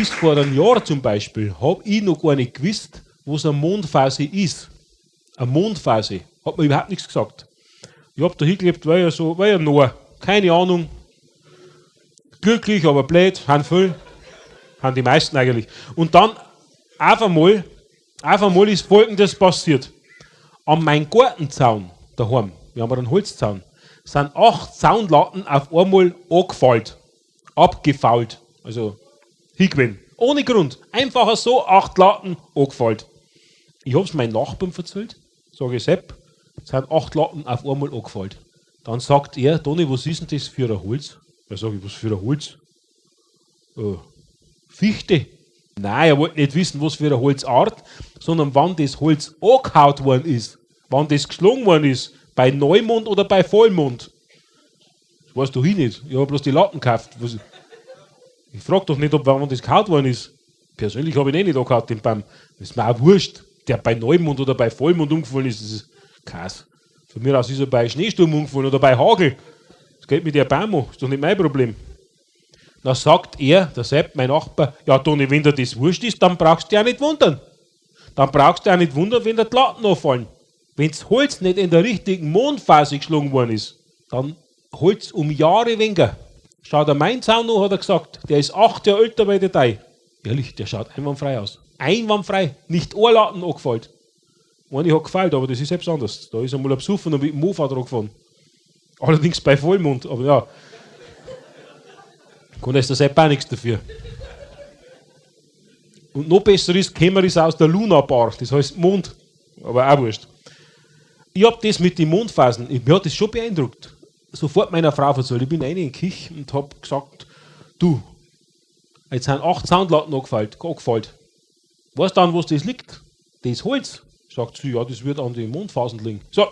Bis vor einem Jahr zum Beispiel habe ich noch gar nicht gewusst, was eine Mondphase ist. Eine Mondphase. Hat mir überhaupt nichts gesagt. Ich habe da hingelebt, war ja noch. Keine Ahnung. Glücklich, aber blöd, haben viel. Haben die meisten eigentlich. Und dann auf einmal ist Folgendes passiert. An meinem Gartenzaun daheim, wir haben einen Holzzaun, sind 8 Zaunlatten auf einmal abgefault. Also hingewesen. Ohne Grund. Einfach so 8 Latten angefallen. Ich habe es meinen Nachbarn erzählt. Sage ich, Sepp, sind 8 Latten auf einmal angefallen. Dann sagt er, Toni, was ist denn das für ein Holz? Da sage ich, was für ein Holz? Fichte. Nein, er wollte nicht wissen, was für eine Holzart, sondern wann das Holz angehauen worden ist, wann das geschlagen worden ist, bei Neumond oder bei Vollmond. Das weißt du nicht. Ich habe bloß die Latten gekauft. Ich frage doch nicht, wann das gehauen worden ist. Persönlich habe ich ihn nicht angehauen, den Baum. Das ist mir auch wurscht. Der bei Neumond oder bei Vollmond umgefallen ist, das ist Käse. Von mir aus ist er bei Schneesturm umgefallen oder bei Hagel. Das geht mit der Baum an. Das ist doch nicht mein Problem. Dann sagt er, der Sepp, mein Nachbar, ja Toni, wenn dir das wurscht ist, dann brauchst du dich auch nicht wundern. Dann brauchst du dich auch nicht wundern, wenn dir die Latten anfallen. Wenn das Holz nicht in der richtigen Mondphase geschlagen worden ist, dann Holz um Jahre weniger. Schaut er meinen Zaun an, hat er gesagt, der ist 8 Jahre älter bei der Dei. Ehrlich, der schaut einwandfrei aus. Einwandfrei, nicht ein Latten angefallen. Eine hat gefällt, aber das ist selbst anders. Da ist einmal ein Besucher und mit dem Mofa dran gefahren. Allerdings bei Vollmond, aber ja. Kann jetzt der Sepp auch nichts dafür. Und noch besser ist, käme es aus der Luna-Bar, das heißt Mond, aber auch wurscht. Ich habe das mit den Mondphasen, mich hat das schon beeindruckt. Sofort meiner Frau erzählt, ich bin rein in die Küche und habe gesagt, du, jetzt sind 8 Soundlatten angefallen. Weißt du, an was das liegt? Das Holz. Sagt sie, ja, das wird an den Mondphasen liegen. So,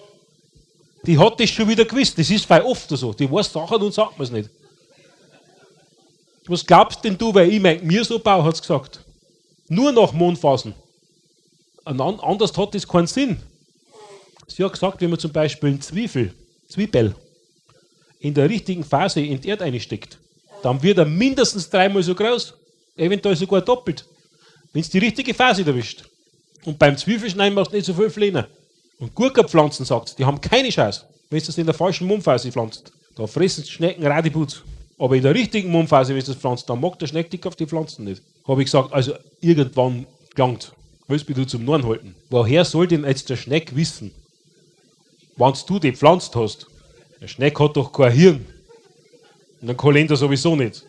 die hat das schon wieder gewusst, das ist voll oft so. Die weiß Sachen und sagt mir es nicht. Was glaubst denn du, weil ich mir so baue, hat sie gesagt. Nur nach Mondphasen. Anders hat das keinen Sinn. Sie hat gesagt, wenn man zum Beispiel eine Zwiebel in der richtigen Phase in die Erde einsteckt, dann wird er mindestens 3-mal so groß, eventuell sogar doppelt, wenn es die richtige Phase erwischt. Und beim Zwiebelschneiden machst du nicht so viel Flehner. Und Gurkenpflanzen, sagt sie, die haben keine Chance, wenn du das in der falschen Mondphase pflanzt. Da fressen die Schnecken Radiputz. Aber in der richtigen Mondphase, wenn du das pflanzt, dann mag der Schneckdick auf die Pflanzen nicht. Habe ich gesagt, also irgendwann gelangt. Willst du zum Norden halten? Woher soll denn jetzt der Schneck wissen, wenn du die gepflanzt hast? Der Schneck hat doch kein Hirn. Und der Kalender sowieso nicht.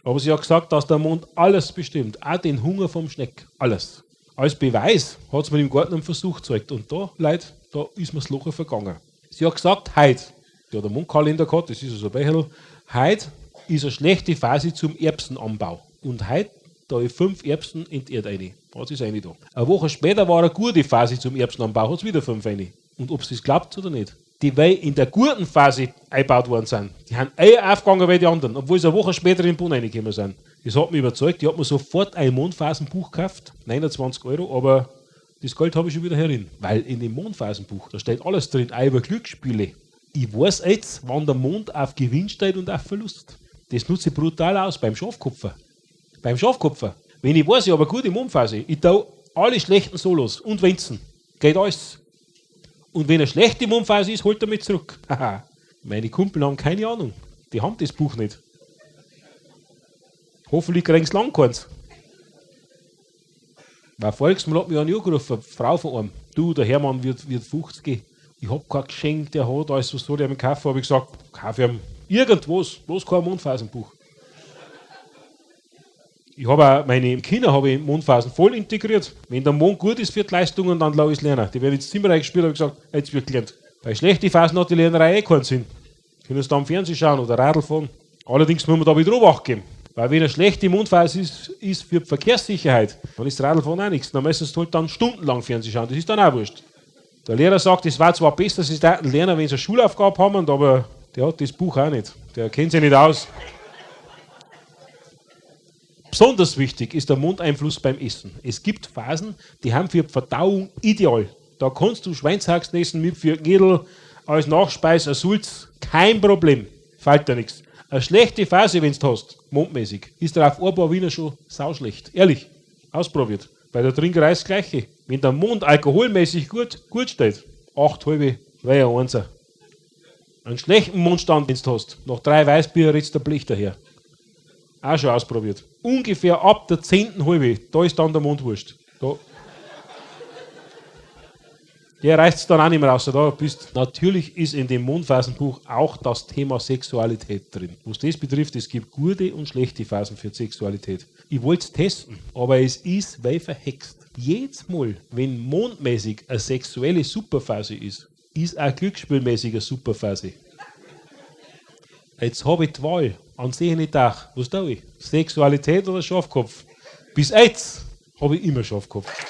Aber sie hat gesagt, dass der Mond alles bestimmt. Auch den Hunger vom Schneck. Alles. Als Beweis hat es mir im Garten einen Versuch gezeigt. Und da, Leute, da ist mir das Loch vergangen. Sie hat gesagt, heute, die hat einen Mondkalender gehabt, das ist so ein Becherl, heute ist eine schlechte Phase zum Erbsenanbau. Und heute, da ich 5 Erbsen in die Erde rein. Was ist eine da? Eine Woche später war eine gute Phase zum Erbsenanbau, hat es wieder 5 rein. Und ob es das glaubt oder nicht. Die, weil in der guten Phase eingebaut worden sind, die haben eher aufgegangen wie die anderen, obwohl sie eine Woche später in den Boden reingekommen sind. Das hat mich überzeugt. Ich habe mir sofort ein Mondphasenbuch gekauft, 29 €, aber das Geld habe ich schon wieder herin. Weil in dem Mondphasenbuch, da steht alles drin, auch über Glücksspiele. Ich weiß jetzt, wann der Mond auf Gewinn steht und auf Verlust. Das nutze ich brutal aus beim Schafkopfer. Beim Schafkopfer. Wenn ich weiß, ich habe eine gute Mondphase, ich tue alle schlechten Solos und Wenzen. Geht alles. Und wenn eine schlechte Mondphase ist, holt er mich zurück. Haha. Meine Kumpel haben keine Ahnung. Die haben das Buch nicht. Hoffentlich kriegen sie lang keins. Weil voriges Mal hat mich eine angerufen, eine Frau von einem. Du, der Hermann wird 50. Ich habe kein Geschenk, der hat alles, was soll ich ihm kaufen? Habe ich gesagt, kauf ihm irgendwas, bloß kein Mondphasenbuch. Ich habe auch meine Kinder in Mondphasen voll integriert. Wenn der Mond gut ist für die Leistungen, dann lasse ich es lernen. Die werden ins Zimmer reingespielt und gesagt, jetzt wird gelernt. Bei schlechten Phasen hat die Lernerei eh keinen Sinn. Können sie da am Fernsehen schauen oder Radl fahren. Allerdings muss man da wieder Obacht geben. Weil wenn eine schlechte Mondphase ist für die Verkehrssicherheit, dann ist Radlfahren auch nichts. Dann müssen sie halt dann stundenlang Fernsehen schauen. Das ist dann auch wurscht. Der Lehrer sagt, es war zwar besser, sie lernen, wenn sie eine Schulaufgabe haben, aber der hat das Buch auch nicht. Der kennt sich nicht aus. Besonders wichtig ist der Mondeinfluss beim Essen. Es gibt Phasen, die haben für die Verdauung ideal. Da kannst du Schweinshaxen essen mit für Knödel, als Nachspeise, als Sulz, kein Problem. Fällt dir nichts. Eine schlechte Phase, wenn du hast, mondmäßig, ist dir auf ein paar Wiener schon sauschlecht. Ehrlich, ausprobiert. Bei der Trinkerei ist das Gleiche. Wenn der Mond alkoholmäßig gut steht, 8 halbe, wäre ja 1. Einen schlechten Mondstand, wenn du hast, nach 3 Weißbier ritzt der Blech daher. Auch schon ausprobiert. Ungefähr ab der 10. halbe, da ist dann der Mond wurscht. Da. Der reißt es dann auch nicht mehr raus, da bist. Natürlich ist in dem Mondphasenbuch auch das Thema Sexualität drin. Was das betrifft, es gibt gute und schlechte Phasen für die Sexualität. Ich wollte es testen, aber es ist wie verhext. Jedes Mal, wenn mondmäßig eine sexuelle Superphase ist auch glücksspielmäßig eine Superphase. Jetzt habe ich die Wahl, ansehe ich auch. Was tue ich? Sexualität oder Schafkopf? Bis jetzt habe ich immer Schafkopf.